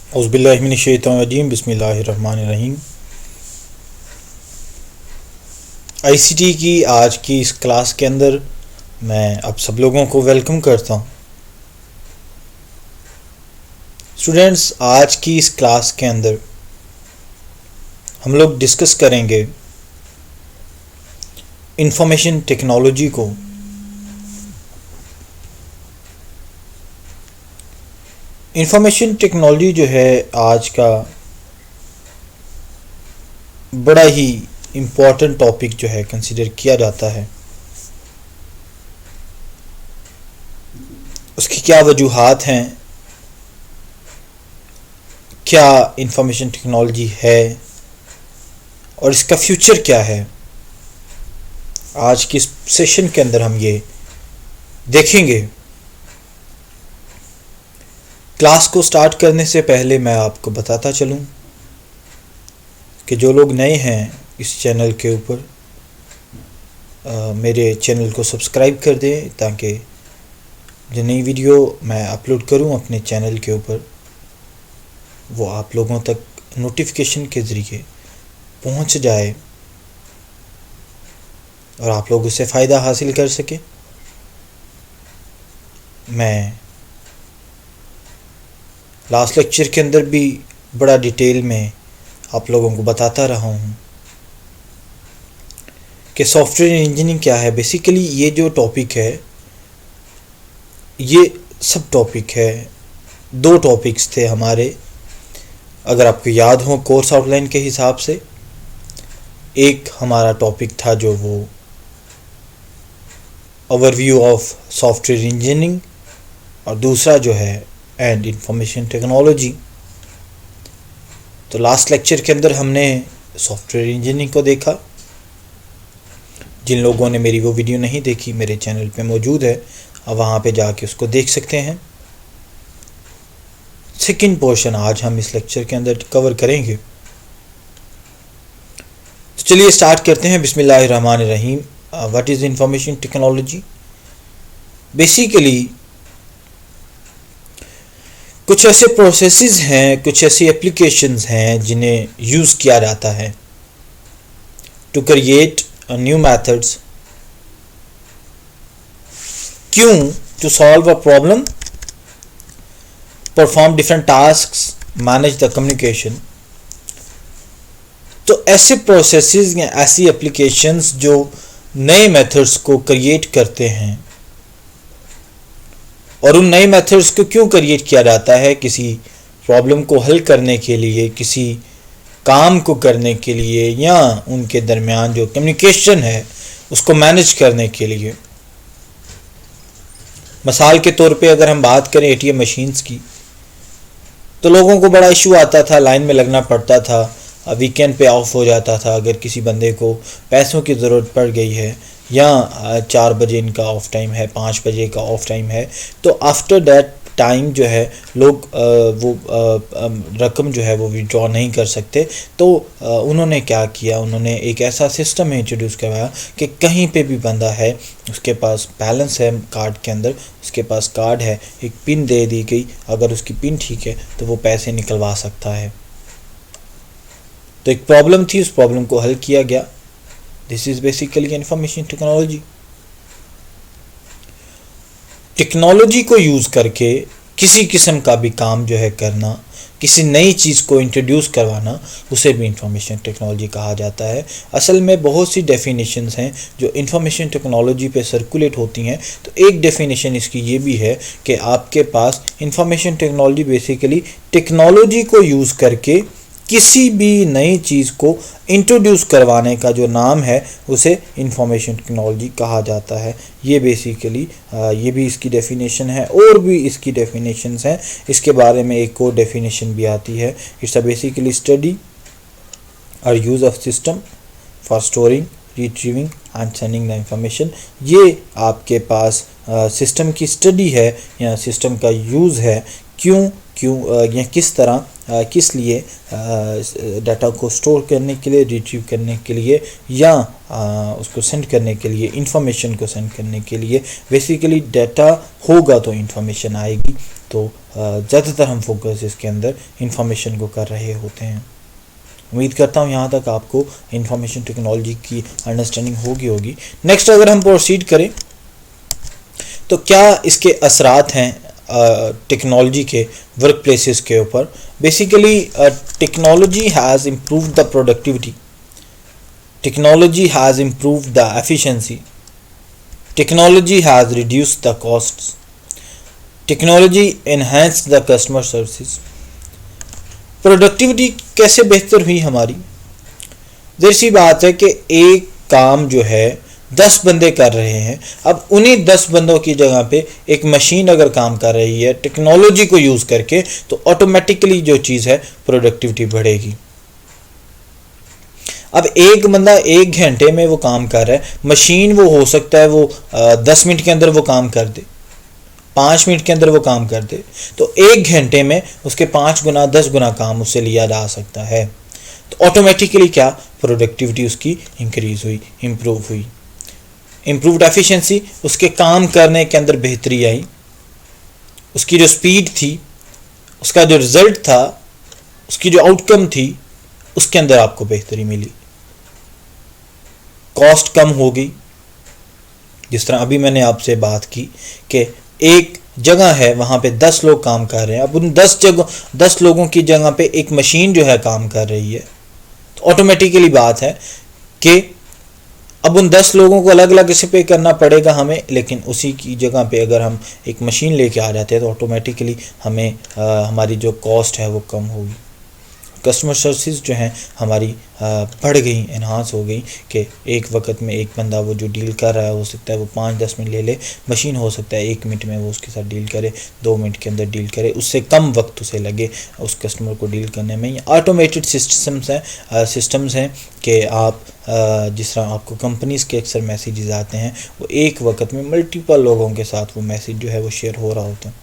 औज़ुबिल्लाहिमिनश्शैतानिर्रजीम बिस्मिल्लाहिर्रहमानिर्रहीम। आईसीटी की आज की इस क्लास के अंदर मैं आप सब लोगों को वेलकम करता हूं। स्टूडेंट्स, आज की इस क्लास के अंदर हम लोग डिस्कस करेंगे इंफॉर्मेशन टेक्नोलॉजी को। इंफॉर्मेशन टेक्नोलॉजी जो है आज का बड़ा ही इम्पोर्टेंट टॉपिक जो है कंसीडर किया जाता है। उसकी क्या वजूहात हैं, क्या इंफॉर्मेशन टेक्नोलॉजी है और इसका फ्यूचर क्या है, आज की इस सेशन के अंदर हम ये देखेंगे। क्लास को स्टार्ट करने से पहले मैं आपको बताता चलूं कि जो लोग नए हैं इस चैनल के ऊपर, मेरे चैनल को सब्सक्राइब कर दें ताकि जो नई वीडियो मैं अपलोड करूं अपने चैनल के ऊपर वो आप लोगों तक नोटिफिकेशन के ज़रिए पहुंच जाए और आप लोग उससे फ़ायदा हासिल कर सकें। मैं लास्ट लेक्चर के अंदर भी बड़ा डिटेल में आप लोगों को बताता रहा हूँ कि सॉफ्टवेयर इंजीनियरिंग क्या है। बेसिकली ये जो टॉपिक है ये सब टॉपिक है। दो टॉपिक्स थे हमारे, अगर आपको याद हो कोर्स आउटलाइन के हिसाब से। एक हमारा टॉपिक था जो वो ओवरव्यू ऑफ सॉफ्टवेयर इंजीनियरिंग और दूसरा जो है एंड इंफॉर्मेशन टेक्नोलॉजी। तो लास्ट लेक्चर के अंदर हमने सॉफ्टवेयर इंजीनियरिंग को देखा। जिन लोगों ने मेरी वो वीडियो नहीं देखी मेरे चैनल पे मौजूद है, अब वहाँ पे जाके उसको देख सकते हैं। सेकंड पोर्शन आज हम इस लेक्चर के अंदर कवर करेंगे। तो चलिए स्टार्ट करते हैं। बिस्मिल्लाहिर्रहमानिर्रहीम। What is information technology? Basically कुछ ऐसे प्रोसेसेस हैं, कुछ ऐसी एप्लीकेशंस हैं जिन्हें यूज़ किया जाता है टू क्रिएट न्यू मेथड्स। क्यों? To solve a problem, perform different tasks, manage the communication. तो ऐसे प्रोसेसेस या ऐसी एप्लीकेशंस जो नए मेथड्स को क्रिएट करते हैं। और उन नए मेथड्स को क्यों क्रिएट किया जाता है? किसी प्रॉब्लम को हल करने के लिए, किसी काम को करने के लिए, या उनके दरमियान जो कम्युनिकेशन है उसको मैनेज करने के लिए। मिसाल के तौर पे अगर हम बात करें एटीएम मशीन्स की, तो लोगों को बड़ा इशू आता था, लाइन में लगना पड़ता था, वीकेंड पे ऑफ हो जाता था। अगर किसी बंदे को पैसों की ज़रूरत पड़ गई है या 4 बजे इनका ऑफ टाइम है, 5 बजे का ऑफ टाइम है, तो आफ्टर दैट टाइम जो है लोग वो रकम जो है वो विड्रॉ नहीं कर सकते। तो उन्होंने क्या किया, उन्होंने एक ऐसा सिस्टम इंट्रोड्यूस करवाया कि कहीं पे भी बंदा है, उसके पास बैलेंस है कार्ड के अंदर, उसके पास कार्ड है, एक पिन दे दी गई, अगर उसकी पिन ठीक है तो वो पैसे निकलवा सकता है। तो एक प्रॉब्लम थी, उस प्रॉब्लम को हल किया गया। This is basically information technology. Technology को यूज़ करके किसी किस्म का भी काम जो है करना, किसी नई चीज़ को इंट्रोड्यूस करवाना, उसे भी इंफॉर्मेशन टेक्नोलॉजी कहा जाता है। असल में बहुत सी डेफिनेशंस हैं जो इंफॉर्मेशन टेक्नोलॉजी पे सर्कुलेट होती हैं। तो एक डेफिनेशन इसकी ये भी है कि आपके पास इंफॉर्मेशन टेक्नोलॉजी बेसिकली टेक्नोलॉजी को यूज़ करके किसी भी नई चीज़ को इंट्रोड्यूस करवाने का जो नाम है उसे इंफॉर्मेशन टेक्नोलॉजी कहा जाता है। ये बेसिकली ये भी इसकी डेफिनेशन है, और भी इसकी डेफिनेशंस हैं। इसके बारे में एक और डेफिनेशन भी आती है। इट्स अ बेसिकली स्टडी और use of system for storing, retrieving and sending the information. ये आपके पास सिस्टम की स्टडी है या सिस्टम का यूज़ है। क्यों? क्यों या किस तरह किस लिए डाटा को स्टोर करने के लिए, रिट्रीव करने के लिए या उसको सेंड करने के लिए, इंफॉर्मेशन को सेंड करने के लिए। बेसिकली डाटा होगा तो इंफॉर्मेशन आएगी, तो ज़्यादातर हम फोकस इसके अंदर इंफॉर्मेशन को कर रहे होते हैं। उम्मीद करता हूँ यहाँ तक आपको इंफॉर्मेशन टेक्नोलॉजी की अंडरस्टैंडिंग होगी। नेक्स्ट अगर हम प्रोसीड करें तो क्या इसके असरात हैं टेक्नोलॉजी के वर्क प्लेसेस के ऊपर। Basically technology has improved the productivity, technology has improved the efficiency, technology has reduced the costs, technology enhanced the customer services. Productivity कैसे बेहतर हुई हमारी? ज़ाहिर सी बात है कि एक काम जो है 10 बंदे कर रहे हैं, अब उन्हीं 10 बंदों की जगह पे एक मशीन अगर काम कर रही है टेक्नोलॉजी को यूज़ करके, तो ऑटोमेटिकली जो चीज़ है प्रोडक्टिविटी बढ़ेगी। अब एक बंदा 1 घंटे में वो काम कर रहा है, मशीन वो हो सकता है वो 10 मिनट के अंदर वो काम कर दे, 5 मिनट के अंदर वो काम कर दे, तो 1 घंटे में उसके 5 गुना 10 गुना काम उससे लिया जा सकता है। तो ऑटोमेटिकली क्या प्रोडक्टिविटी उसकी इंक्रीज हुई, इम्प्रूव हुई। इम्प्रूव्ड एफिशिएंसी, उसके काम करने के अंदर बेहतरी आई, उसकी जो स्पीड थी, उसका जो रिजल्ट था, उसकी जो आउटकम थी, उसके अंदर आपको बेहतरी मिली। कॉस्ट कम हो गई, जिस तरह अभी मैंने आपसे बात की कि एक जगह है वहाँ पे 10 लोग काम कर रहे हैं, अब उन 10 लोगों की जगह पे एक मशीन जो है काम कर रही है, तो ऑटोमेटिकली बात है कि अब उन 10 लोगों को अलग अलग इसे पे करना पड़ेगा हमें, लेकिन उसी की जगह पे अगर हम एक मशीन लेके आ जाते हैं तो ऑटोमेटिकली हमें हमारी जो कॉस्ट है वो कम होगी। कस्टमर सर्विस जो हैं हमारी बढ़ गई, एनहांस हो गई कि एक वक्त में एक बंदा वो जो डील कर रहा है हो सकता है वो 5-10 मिनट ले ले, मशीन हो सकता है 1 मिनट में वो उसके साथ डील करे, 2 मिनट के अंदर डील करे, उससे कम वक्त उसे लगे उस कस्टमर को डील करने में। ऑटोमेटेड सिस्टम्स हैं कि आप जिस तरह आपको कंपनीज़ के अक्सर मैसेजेस आते हैं, वो एक वक्त में मल्टीपल लोगों के साथ वो मैसेज जो है वो शेयर हो रहा होता है।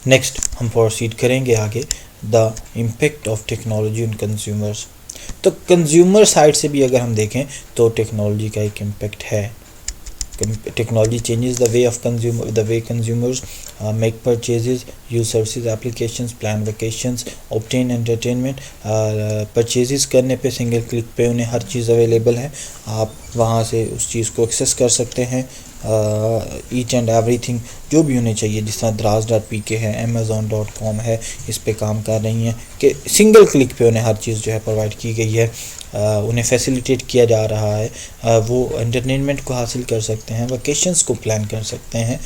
नेक्स्ट हम प्रोसीड करेंगे आगे, the impact of technology on consumers. तो कंज्यूमर साइड से भी अगर हम देखें तो टेक्नोलॉजी का एक इम्पेक्ट है। Technology changes the way consumers make purchases, use services, applications, plan vacations, obtain entertainment. Purchases करने पे सिंगल क्लिक पे उन्हें हर चीज़ अवेलेबल है, आप वहाँ से उस चीज़ को एक्सेस कर सकते हैं। ईच एंड एवरीथिंग जो भी उन्हें चाहिए, जिस तरह Draaz.pk है, Amazon.com है, इस पे काम कर रही हैं कि सिंगल क्लिक पे उन्हें हर चीज़ जो है प्रोवाइड की गई है, उन्हें फैसिलिटेट किया जा रहा है। वो एंटरटेनमेंट को हासिल कर सकते हैं, वेकेशंस को प्लान कर सकते हैं।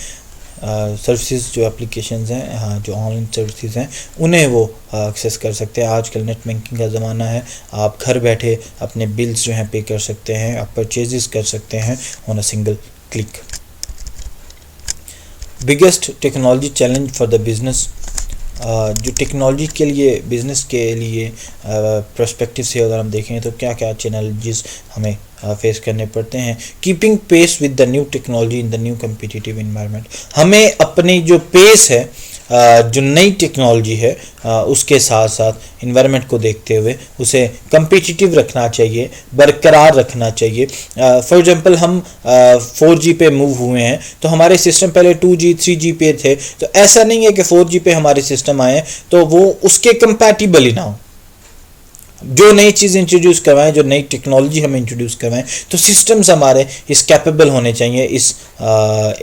सर्विसेज जो एप्लीकेशंस हैं, जो ऑनलाइन सर्विसेज हैं, उन्हें वो एक्सेस कर सकते हैं। आजकल नेट बैंकिंग का ज़माना है, आप घर बैठे अपने बिल्स जो हैं पे कर सकते हैं, आप परचेजेस कर सकते हैं on a single click. Biggest technology challenge for the business, जो टेक्नोलॉजी के लिए बिज़नेस के लिए पर्सपेक्टिव से अगर हम देखें तो क्या क्या चैलेंजेस हमें फेस करने पड़ते हैं। Keeping pace with the new technology in the new competitive environment, हमें अपनी जो पेस है, जो नई टेक्नोलॉजी है, उसके साथ साथ इन्वायरमेंट को देखते हुए उसे कम्पिटिटिव रखना चाहिए, बरकरार रखना चाहिए। फॉर एग्जांपल हम 4G पे मूव हुए हैं, तो हमारे सिस्टम पहले 2G 3G पे थे, तो ऐसा नहीं है कि 4G पे हमारे सिस्टम आए तो वो उसके कंपैटिबल ही ना हो। जो नई चीज़ इंट्रोड्यूस करवाएं, जो नई टेक्नोलॉजी हमें इंट्रोड्यूस करवाएं, तो सिस्टम्स हमारे इस कैपेबल होने चाहिए, इस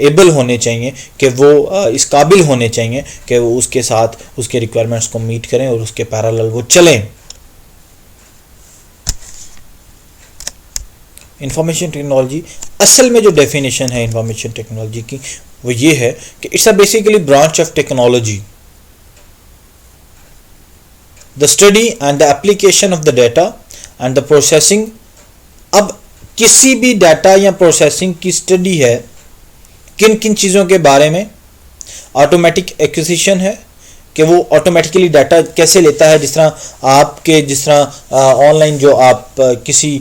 एबल होने चाहिए कि वो इस काबिल होने चाहिए कि वो उसके साथ उसके रिक्वायरमेंट्स को मीट करें और उसके पैरेलल वो चलें। इंफॉर्मेशन टेक्नोलॉजी, असल में जो डेफिनेशन है इंफॉर्मेशन टेक्नोलॉजी की वो ये है कि it's a basically branch of technology, the study and the application of the data and the processing। अब किसी भी डाटा या प्रोसेसिंग की स्टडी है, किन किन चीज़ों के बारे में? ऑटोमेटिक एक्विजिशन है कि वो ऑटोमेटिकली डाटा कैसे लेता है, जिस तरह ऑनलाइन जो आप किसी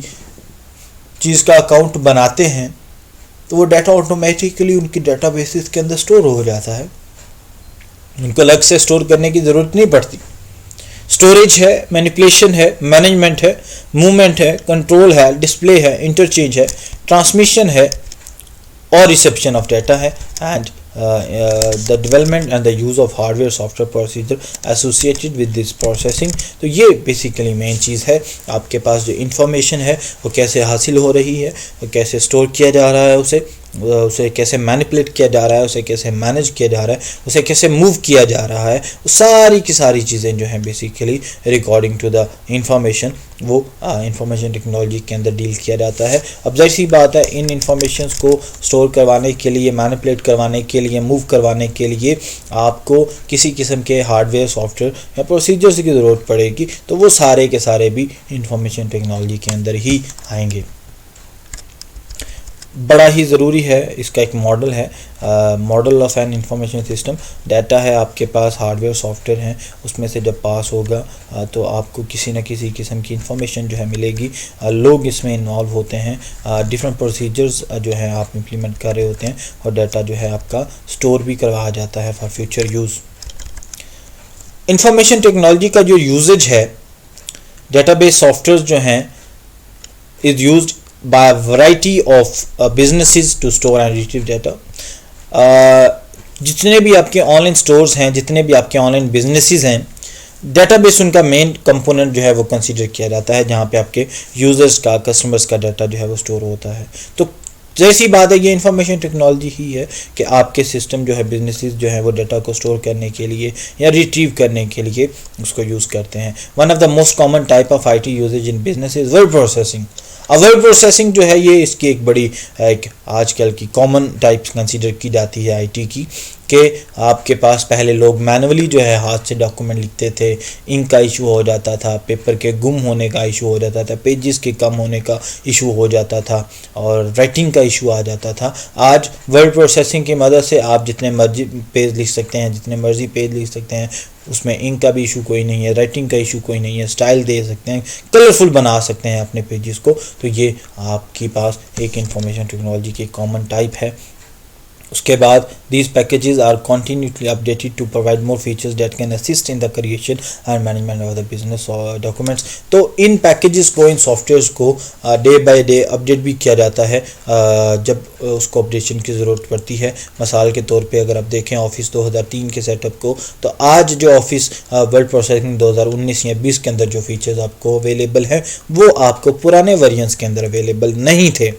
चीज़ का अकाउंट बनाते हैं तो वो डाटा ऑटोमेटिकली उनकी डाटाबेसिस के अंदर स्टोर हो जाता है। उनको अलग से स्टोर करने की ज़रूरत नहीं पड़ती। स्टोरेज है, मैनिपुलेशन है, मैनेजमेंट है, मूवमेंट है, कंट्रोल है, डिस्प्ले है, इंटरचेंज है, ट्रांसमिशन है और रिसेप्शन ऑफ डाटा है, and the development and the use of hardware software procedure associated with this processing. तो ये बेसिकली मेन चीज़ है। आपके पास जो इंफॉर्मेशन है वो कैसे हासिल हो रही है, वो कैसे स्टोर किया जा रहा है, उसे कैसे मैनिपुलेट किया जा रहा है, उसे कैसे मैनेज किया जा रहा है, उसे कैसे मूव किया जा रहा है, वो सारी की सारी चीज़ें जो हैं basically recording to the information वो इंफॉर्मेशन टेक्नोलॉजी के अंदर डील किया जाता है। अब जाहिर सी बात है, इन इंफॉर्मेशंस को स्टोर करवाने के लिए, मैनिपुलेट करवाने के लिए, मूव करवाने के लिए आपको किसी किस्म के हार्डवेयर, सॉफ्टवेयर या प्रोसीजर्स की ज़रूरत पड़ेगी। तो वो सारे के सारे भी इंफॉर्मेशन टेक्नोलॉजी के अंदर ही आएंगे। बड़ा ही ज़रूरी है, इसका एक मॉडल है, model of an information system. Data है आपके पास, हार्डवेयर सॉफ्टवेयर हैं, उसमें से जब पास होगा तो आपको किसी न किसी किस्म की इंफॉर्मेशन जो है मिलेगी। लोग इसमें इन्वॉल्व होते हैं, डिफरेंट प्रोसीजर्स जो है आप इम्प्लीमेंट कर रहे होते हैं और डाटा जो है आपका स्टोर भी करवाया जाता है for future use. Information technology का जो यूजेज है, डेटाबेस सॉफ्टवेयर जो हैं is used by a variety of businesses to store and retrieve data। जितने भी आपके ऑनलाइन स्टोर्स हैं, जितने भी आपके ऑनलाइन बिजनेसेस हैं, डेटाबेस उनका मेन कंपोनेंट जो है वो कंसीडर किया जाता है, जहाँ पे आपके यूज़र्स का, कस्टमर्स का डाटा जो है वो स्टोर होता है। तो जैसी बात है, ये इंफॉर्मेशन टेक्नोलॉजी ही है कि आपके सिस्टम जो है, बिजनेसेस जो है वो डाटा को स्टोर करने के लिए या रिट्रीव करने के लिए उसको यूज़ करते हैं। One of the most common type of IT usages in business is word processing. Word processing जो है ये इसकी एक बड़ी एक आजकल की कॉमन टाइप्स कंसीडर की जाती है आईटी की, कि आपके पास पहले लोग मैनुअली जो है हाथ से डॉक्यूमेंट लिखते थे, इंक का इशू हो जाता था, पेपर के गुम होने का इशू हो जाता था, पेजेस के कम होने का इशू हो जाता था और राइटिंग का इशू आ जाता था। आज वर्ड प्रोसेसिंग की मदद से आप जितने मर्जी पेज लिख सकते हैं, जितने मर्जी पेज लिख सकते हैं, उसमें इंक का भी इशू कोई नहीं है, राइटिंग का इशू कोई नहीं है, स्टाइल दे सकते हैं, कलरफुल बना सकते हैं अपने पेजेस को। तो ये आपके पास एक इंफॉर्मेशन टेक्नोलॉजी की कॉमन टाइप है। उसके बाद these packages are continually updated to provide more features that can assist in the creation and management of the business documents। तो इन पैकेजेस को, इन सॉफ्टवेयर्स को डे बाय डे अपडेट भी किया जाता है जब उसको अपडेशन की ज़रूरत पड़ती है। मिसाल के तौर पे अगर आप देखें ऑफिस 2003 के सेटअप को, तो आज जो ऑफिस वर्ड प्रोसेसिंग 2019 या 20 के अंदर जो फीचर्स आपको अवेलेबल हैं वो आपको पुराने वेरिएंट्स के अंदर अवेलेबल नहीं थे।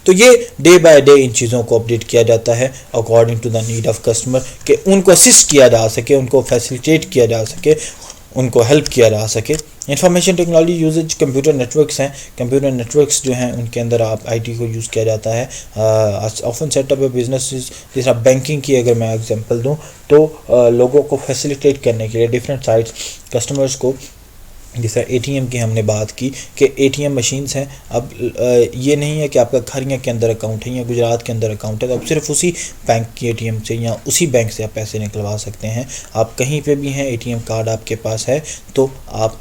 तो ये डे बाय डे इन चीज़ों को अपडेट किया जाता है according to the need of customer, कि उनको असिस्ट किया जा सके, उनको फैसिलिटेट किया जा सके, उनको हेल्प किया जा सके। Information technology usages computer networks हैं। कंप्यूटर नेटवर्क्स जो हैं उनके अंदर आप आईटी को यूज़ किया जाता है। ऑफन सेटअप बिजनेस, जैसा बैंकिंग की अगर मैं एग्जांपल दूं तो लोगों को फैसिलिटेट करने के लिए डिफरेंट साइट्स कस्टमर्स को, जैसा एटीएम की हमने बात की कि एटीएम मशीन्स हैं। अब ये नहीं है कि आपका खरिया के अंदर अकाउंट है या गुजरात के अंदर अकाउंट है तो आप सिर्फ उसी बैंक की एटीएम से या उसी बैंक से आप पैसे निकलवा सकते हैं। आप कहीं पे भी हैं, एटीएम कार्ड आपके पास है तो आप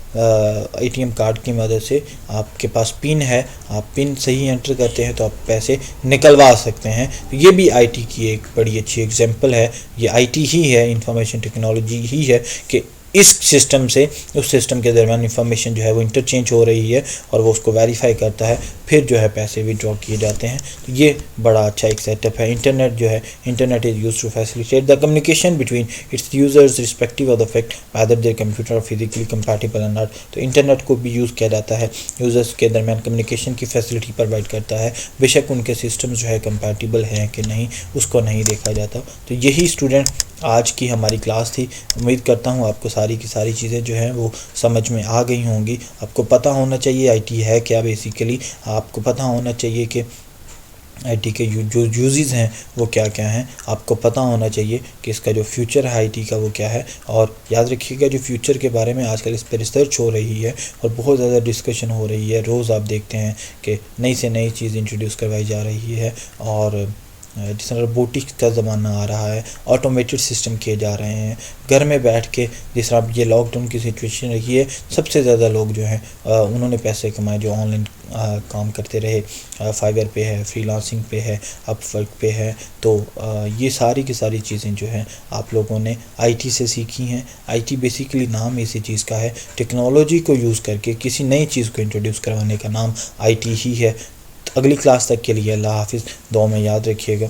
एटीएम कार्ड की मदद से, आपके पास पिन है, आप पिन सही एंटर करते हैं तो आप पैसे निकलवा सकते हैं। तो ये भी आईटी की एक बड़ी अच्छी एग्जांपल है। ये आईटी ही है, इंफॉर्मेशन टेक्नोलॉजी ही है कि इस सिस्टम से उस सिस्टम के दरमियान इंफॉर्मेशन जो है वो इंटरचेंज हो रही है और वो उसको वेरीफाई करता है, फिर जो है पैसे विड्रॉ किए जाते हैं। तो ये बड़ा अच्छा एक सेटअप है। इंटरनेट जो है, internet is used to facilitate the communication between its users respective of the fact whether their computer और फिजिकली कंपैटिबल और नॉट। तो इंटरनेट को भी यूज़ किया जाता है, यूजर्स के दरमियान कम्युनिकेशन की फैसिलिटी प्रोवाइड करता है। बेशक उनके सिस्टम जो है कंपैटिबल हैं कि नहीं, उसको नहीं देखा जाता। तो यही स्टूडेंट आज की हमारी क्लास थी। उम्मीद करता हूँ आपको सारी की सारी चीज़ें जो हैं वो समझ में आ गई होंगी। आपको पता होना चाहिए आईटी है क्या बेसिकली, आपको पता होना चाहिए कि आईटी के जो यूजेस हैं वो क्या क्या हैं, आपको पता होना चाहिए कि इसका जो फ्यूचर है आईटी का वो क्या है। और याद रखिएगा जो फ्यूचर के बारे में आजकल इस पर रिसर्च हो रही है और बहुत ज़्यादा डिस्कशन हो रही है। रोज़ आप देखते हैं कि नई से नई चीज़ इंट्रोड्यूस करवाई जा रही है और जिस तरह रोबोटिक्स का ज़माना आ रहा है, ऑटोमेटेड सिस्टम किए जा रहे हैं। घर में बैठ के जिस तरह ये लॉकडाउन की सिचुएशन रही है, सबसे ज़्यादा लोग जो हैं उन्होंने पैसे कमाए जो ऑनलाइन काम करते रहे। फाइवर पे है, फ्रीलांसिंग पे है, अपवर्क पे है। तो ये सारी की सारी चीज़ें जो हैं आप लोगों ने आईटी से सीखी हैं। आईटी बेसिकली नाम इसी चीज़ का है, टेक्नोलॉजी को यूज़ करके किसी नई चीज़ को इंट्रोड्यूस करवाने का नाम आईटी ही है। अगली क्लास तक के लिए अल्लाह हाफिज़, दुआ में याद रखिएगा।